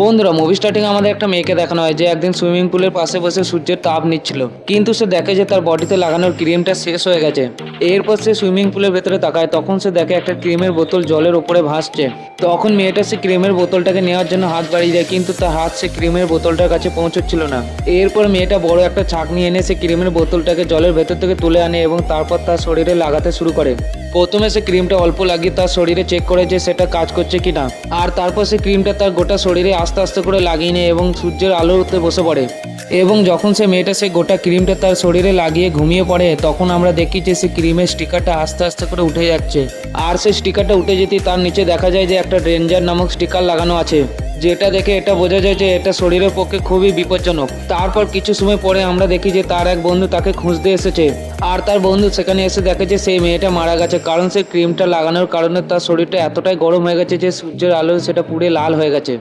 বন্ধুরা, movie starting আমাদের একটা মেয়েকে দেখানো হয় যে একদিন সুইমিং পুলের পাশে বসে সূর্যের তাপ নিচ্ছিল, কিন্তু সে দেখে যে তার বডিতে লাগানোর ক্রিমটা শেষ হয়ে গেছে। এরপর সে সুইমিং পুলের ভেতরে তাকায়, তখন সে দেখে একটা ক্রিমের বোতল জলের উপরে ভাসছে। তখন মেয়েটা সে ক্রিমের বোতলটাকে নেওয়ার জন্য হাত বাড়িয়ে দেয়, কিন্তু তার হাত সে ক্রিমের বোতলটার কাছে পৌঁছচ্ছিল না। এরপর মেয়েটা বড় একটা ছাঁকনি এনে সে ক্রিমের বোতলটাকে জলের ভেতর থেকে তুলে আনে এবং তারপর তার শরীরে লাগাতে শুরু করে। প্রথমে সে ক্রিমটা অল্প লাগিয়ে তার শরীরে চেক করে যে সেটা কাজ করছে কিনা, আর তারপর সে ক্রিমটা তার গোটা শরীরে আস্তে আস্তে করে লাগিয়ে নেয় এবং সূর্যের আলোতে বসে পড়ে। এবং যখন সে মেয়েটা সে গোটা ক্রিমটা তার শরীরে লাগিয়ে ঘুমিয়ে পড়ে, তখন আমরা দেখি যে সে ক্রিমের স্টিকারটা আস্তে আস্তে করে উঠে যাচ্ছে। আর সে স্টিকারটা উঠে যেতেই তার নিচে দেখা যায় যে একটা ডেঞ্জার নামক স্টিকার লাগানো আছে, যেটা দেখে এটা বোঝা যায় যে এটা শরীরের পক্ষে খুবই বিপজ্জনক। তারপর কিছু সময় পরে আমরা দেখি যে তার এক বন্ধু তাকে খুঁজতে এসেছে, আর তার বন্ধু সেখানে এসে দেখে যে সেই মেয়েটা মারা গেছে, কারণ সে ক্রিমটা লাগানোর কারণে তার শরীরটা এতটাই গরম হয়ে গেছে যে সূর্যের আলো সেটা পুড়ে লাল হয়ে গেছে।